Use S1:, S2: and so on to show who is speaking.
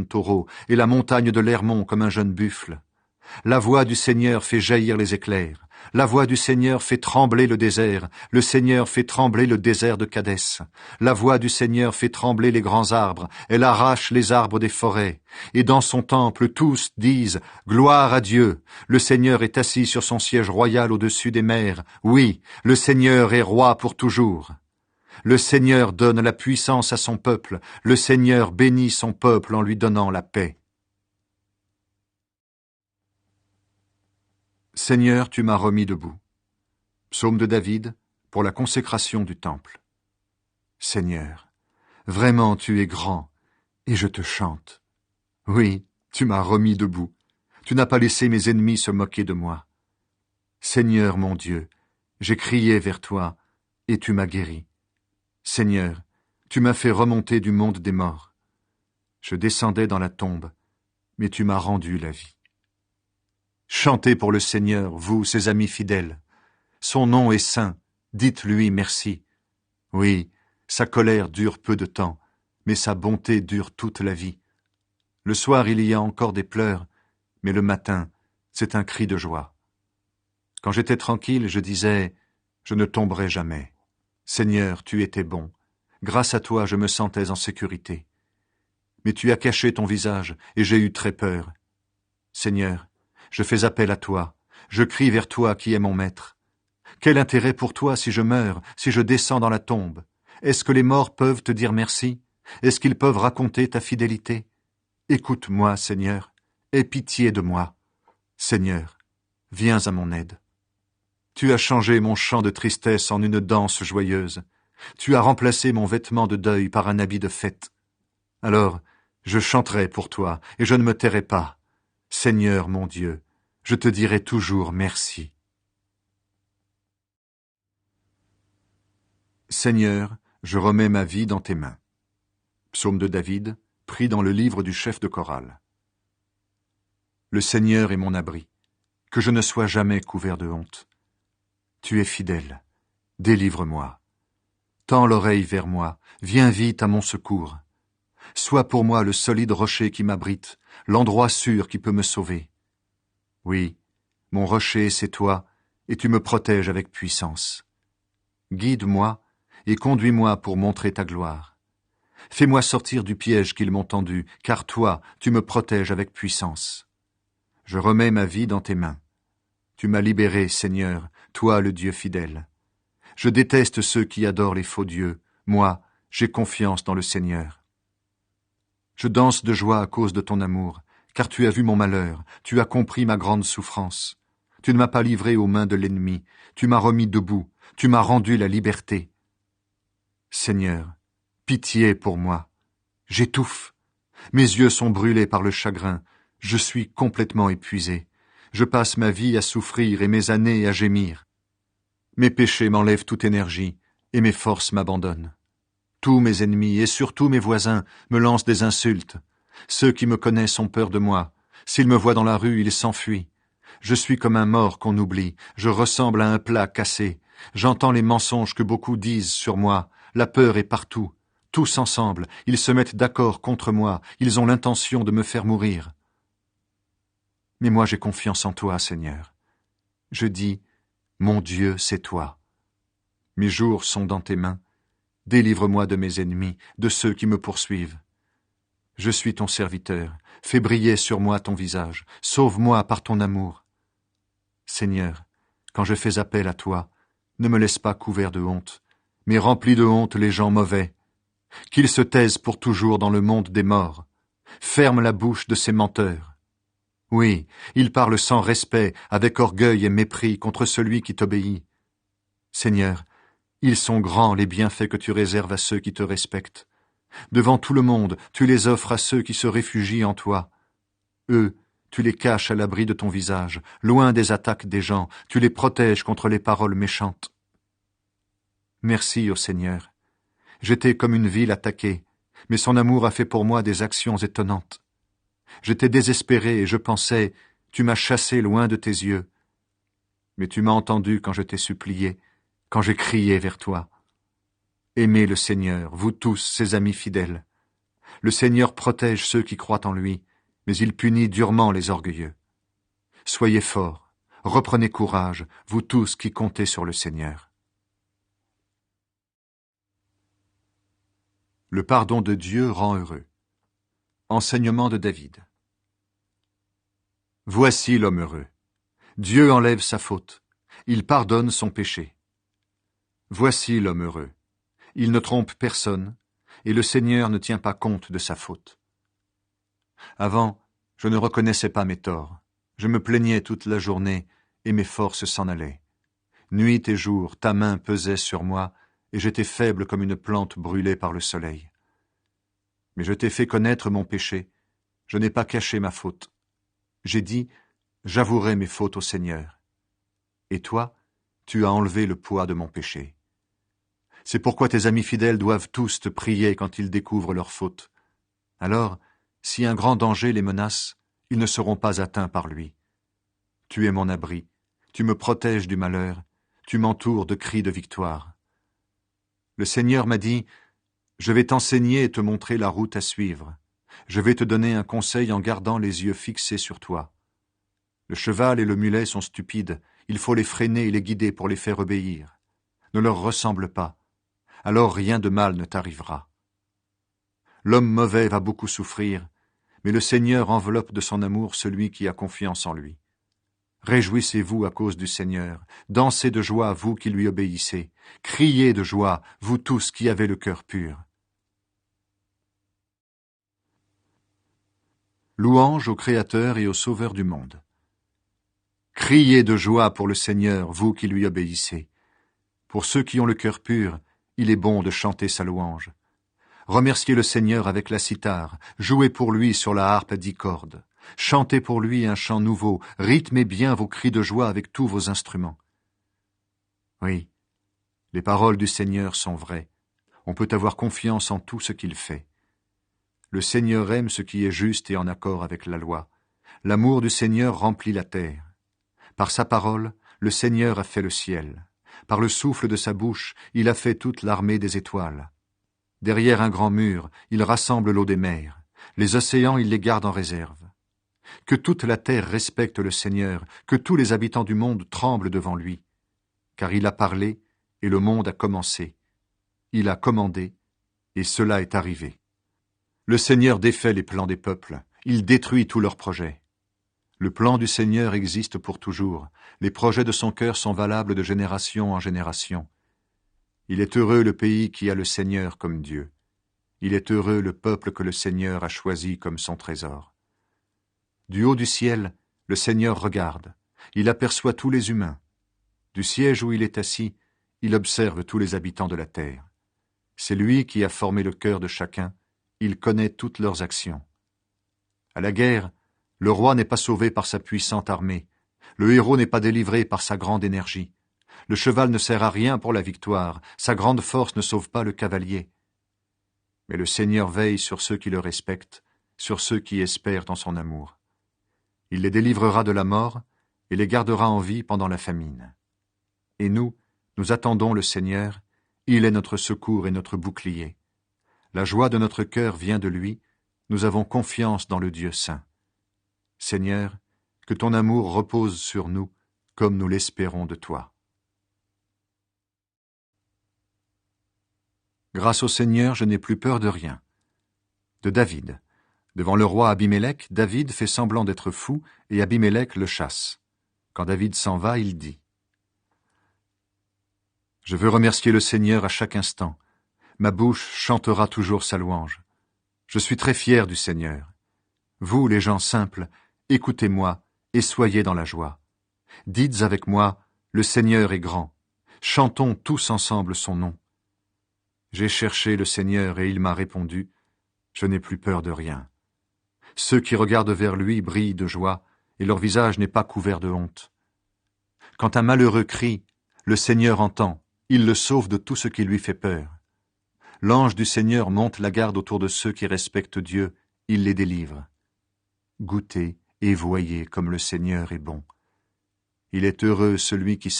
S1: taureau, et la montagne de l'Hermon comme un jeune buffle. La voix du Seigneur fait jaillir les éclairs. La voix du Seigneur fait trembler le désert. Le Seigneur fait trembler le désert de Kadès. La voix du Seigneur fait trembler les grands arbres. Elle arrache les arbres des forêts. Et dans son temple, tous disent « Gloire à Dieu !» Le Seigneur est assis sur son siège royal au-dessus des mers. Oui, le Seigneur est roi pour toujours. Le Seigneur donne la puissance à son peuple. Le Seigneur bénit son peuple en lui donnant la paix. Seigneur, tu m'as remis debout. Psaume de David, pour la consécration du temple. Seigneur, vraiment tu es grand, et je te chante. Oui, tu m'as remis debout. Tu n'as pas laissé mes ennemis se moquer de moi. Seigneur mon Dieu, j'ai crié vers toi, et tu m'as guéri. Seigneur, tu m'as fait remonter du monde des morts. Je descendais dans la tombe, mais tu m'as rendu la vie. Chantez pour le Seigneur, vous, ses amis fidèles. Son nom est saint, dites-lui merci. Oui, sa colère dure peu de temps, mais sa bonté dure toute la vie. Le soir, il y a encore des pleurs, mais le matin, c'est un cri de joie. Quand j'étais tranquille, je disais, je ne tomberai jamais. Seigneur, tu étais bon. Grâce à toi, je me sentais en sécurité. Mais tu as caché ton visage, et j'ai eu très peur. Seigneur, je fais appel à toi, je crie vers toi qui es mon maître. Quel intérêt pour toi si je meurs, si je descends dans la tombe? Est-ce que les morts peuvent te dire merci? Est-ce qu'ils peuvent raconter ta fidélité? Écoute-moi, Seigneur, aie pitié de moi. Seigneur, viens à mon aide. Tu as changé mon chant de tristesse en une danse joyeuse. Tu as remplacé mon vêtement de deuil par un habit de fête. Alors, je chanterai pour toi, et je ne me tairai pas. Seigneur mon Dieu, je te dirai toujours merci. Seigneur, je remets ma vie dans tes mains. Psaume de David, pris dans le livre du chef de chorale. Le Seigneur est mon abri, que je ne sois jamais couvert de honte. Tu es fidèle, délivre-moi. Tends l'oreille vers moi, viens vite à mon secours. Sois pour moi le solide rocher qui m'abrite, l'endroit sûr qui peut me sauver. Oui, mon rocher, c'est toi, et tu me protèges avec puissance. Guide-moi et conduis-moi pour montrer ta gloire. Fais-moi sortir du piège qu'ils m'ont tendu, car toi, tu me protèges avec puissance. Je remets ma vie dans tes mains. Tu m'as libéré, Seigneur, toi le Dieu fidèle. Je déteste ceux qui adorent les faux dieux. Moi, j'ai confiance dans le Seigneur. Je danse de joie à cause de ton amour, car tu as vu mon malheur, tu as compris ma grande souffrance. Tu ne m'as pas livré aux mains de l'ennemi, tu m'as remis debout, tu m'as rendu la liberté. Seigneur, pitié pour moi. J'étouffe. Mes yeux sont brûlés par le chagrin. Je suis complètement épuisé. Je passe ma vie à souffrir et mes années à gémir. Mes péchés m'enlèvent toute énergie et mes forces m'abandonnent. Tous mes ennemis et surtout mes voisins me lancent des insultes. Ceux qui me connaissent ont peur de moi. S'ils me voient dans la rue, ils s'enfuient. Je suis comme un mort qu'on oublie. Je ressemble à un plat cassé. J'entends les mensonges que beaucoup disent sur moi. La peur est partout. Tous ensemble, ils se mettent d'accord contre moi. Ils ont l'intention de me faire mourir. Mais moi j'ai confiance en toi, Seigneur. Je dis, mon Dieu, c'est toi. Mes jours sont dans tes mains. Délivre-moi de mes ennemis, de ceux qui me poursuivent. Je suis ton serviteur. Fais briller sur moi ton visage. Sauve-moi par ton amour. Seigneur, quand je fais appel à toi, ne me laisse pas couvert de honte, mais remplis de honte les gens mauvais. Qu'ils se taisent pour toujours dans le monde des morts. Ferme la bouche de ces menteurs. Oui, ils parlent sans respect, avec orgueil et mépris contre celui qui t'obéit. Seigneur, ils sont grands les bienfaits que tu réserves à ceux qui te respectent. Devant tout le monde, tu les offres à ceux qui se réfugient en toi. Eux, tu les caches à l'abri de ton visage, loin des attaques des gens, tu les protèges contre les paroles méchantes. Merci au Seigneur. J'étais comme une ville attaquée, mais son amour a fait pour moi des actions étonnantes. J'étais désespéré et je pensais, tu m'as chassé loin de tes yeux. Mais tu m'as entendu quand je t'ai supplié, quand j'ai crié vers toi. Aimez le Seigneur, vous tous, ses amis fidèles. Le Seigneur protège ceux qui croient en lui, mais il punit durement les orgueilleux. Soyez forts, reprenez courage, vous tous qui comptez sur le Seigneur. Le pardon de Dieu rend heureux. Enseignement de David. Voici l'homme heureux. Dieu enlève sa faute. Il pardonne son péché. Voici l'homme heureux. Il ne trompe personne, et le Seigneur ne tient pas compte de sa faute. Avant, je ne reconnaissais pas mes torts. Je me plaignais toute la journée, et mes forces s'en allaient. Nuit et jour, ta main pesait sur moi, et j'étais faible comme une plante brûlée par le soleil. Mais je t'ai fait connaître mon péché. Je n'ai pas caché ma faute. J'ai dit, j'avouerai mes fautes au Seigneur. Et toi, tu as enlevé le poids de mon péché. C'est pourquoi tes amis fidèles doivent tous te prier quand ils découvrent leurs fautes. Alors, si un grand danger les menace, ils ne seront pas atteints par lui. Tu es mon abri, tu me protèges du malheur, tu m'entoures de cris de victoire. Le Seigneur m'a dit, je vais t'enseigner et te montrer la route à suivre. Je vais te donner un conseil en gardant les yeux fixés sur toi. Le cheval et le mulet sont stupides, il faut les freiner et les guider pour les faire obéir. Ne leur ressemble pas, alors rien de mal ne t'arrivera. L'homme mauvais va beaucoup souffrir, mais le Seigneur enveloppe de son amour celui qui a confiance en lui. Réjouissez-vous à cause du Seigneur, dansez de joie, vous qui lui obéissez, criez de joie, vous tous qui avez le cœur pur. Louange au Créateur et au Sauveur du monde. Criez de joie pour le Seigneur, vous qui lui obéissez. Pour ceux qui ont le cœur pur, il est bon de chanter sa louange. Remerciez le Seigneur avec la cithare, jouez pour lui sur la harpe à 10 cordes. Chantez pour lui un chant nouveau, rythmez bien vos cris de joie avec tous vos instruments. Oui, les paroles du Seigneur sont vraies. On peut avoir confiance en tout ce qu'il fait. Le Seigneur aime ce qui est juste et en accord avec la loi. L'amour du Seigneur remplit la terre. Par sa parole, le Seigneur a fait le ciel. Par le souffle de sa bouche, il a fait toute l'armée des étoiles. Derrière un grand mur, il rassemble l'eau des mers. Les océans, il les garde en réserve. Que toute la terre respecte le Seigneur, que tous les habitants du monde tremblent devant lui. Car il a parlé, et le monde a commencé. Il a commandé, et cela est arrivé. Le Seigneur défait les plans des peuples, il détruit tous leurs projets. Le plan du Seigneur existe pour toujours, les projets de son cœur sont valables de génération en génération. Il est heureux le pays qui a le Seigneur comme Dieu. Il est heureux le peuple que le Seigneur a choisi comme son trésor. Du haut du ciel, le Seigneur regarde, il aperçoit tous les humains. Du siège où il est assis, il observe tous les habitants de la terre. C'est lui qui a formé le cœur de chacun, il connaît toutes leurs actions. À la guerre, le roi n'est pas sauvé par sa puissante armée, le héros n'est pas délivré par sa grande énergie. Le cheval ne sert à rien pour la victoire, sa grande force ne sauve pas le cavalier. Mais le Seigneur veille sur ceux qui le respectent, sur ceux qui espèrent en son amour. Il les délivrera de la mort et les gardera en vie pendant la famine. Et nous attendons le Seigneur, il est notre secours et notre bouclier. La joie de notre cœur vient de lui, nous avons confiance dans le Dieu saint. Seigneur, que ton amour repose sur nous, comme nous l'espérons de toi. Grâce au Seigneur, je n'ai plus peur de rien. De David. Devant le roi Abimélec, David fait semblant d'être fou et Abimélec le chasse. Quand David s'en va, il dit « Je veux remercier le Seigneur à chaque instant. Ma bouche chantera toujours sa louange. Je suis très fier du Seigneur. Vous, les gens simples, écoutez-moi et soyez dans la joie. Dites avec moi, le Seigneur est grand. Chantons tous ensemble son nom. J'ai cherché le Seigneur et il m'a répondu. Je n'ai plus peur de rien. Ceux qui regardent vers lui brillent de joie et leur visage n'est pas couvert de honte. Quand un malheureux crie, le Seigneur entend, il le sauve de tout ce qui lui fait peur. L'ange du Seigneur monte la garde autour de ceux qui respectent Dieu, il les délivre. Goûtez et voyez comme le Seigneur est bon. Il est heureux celui qui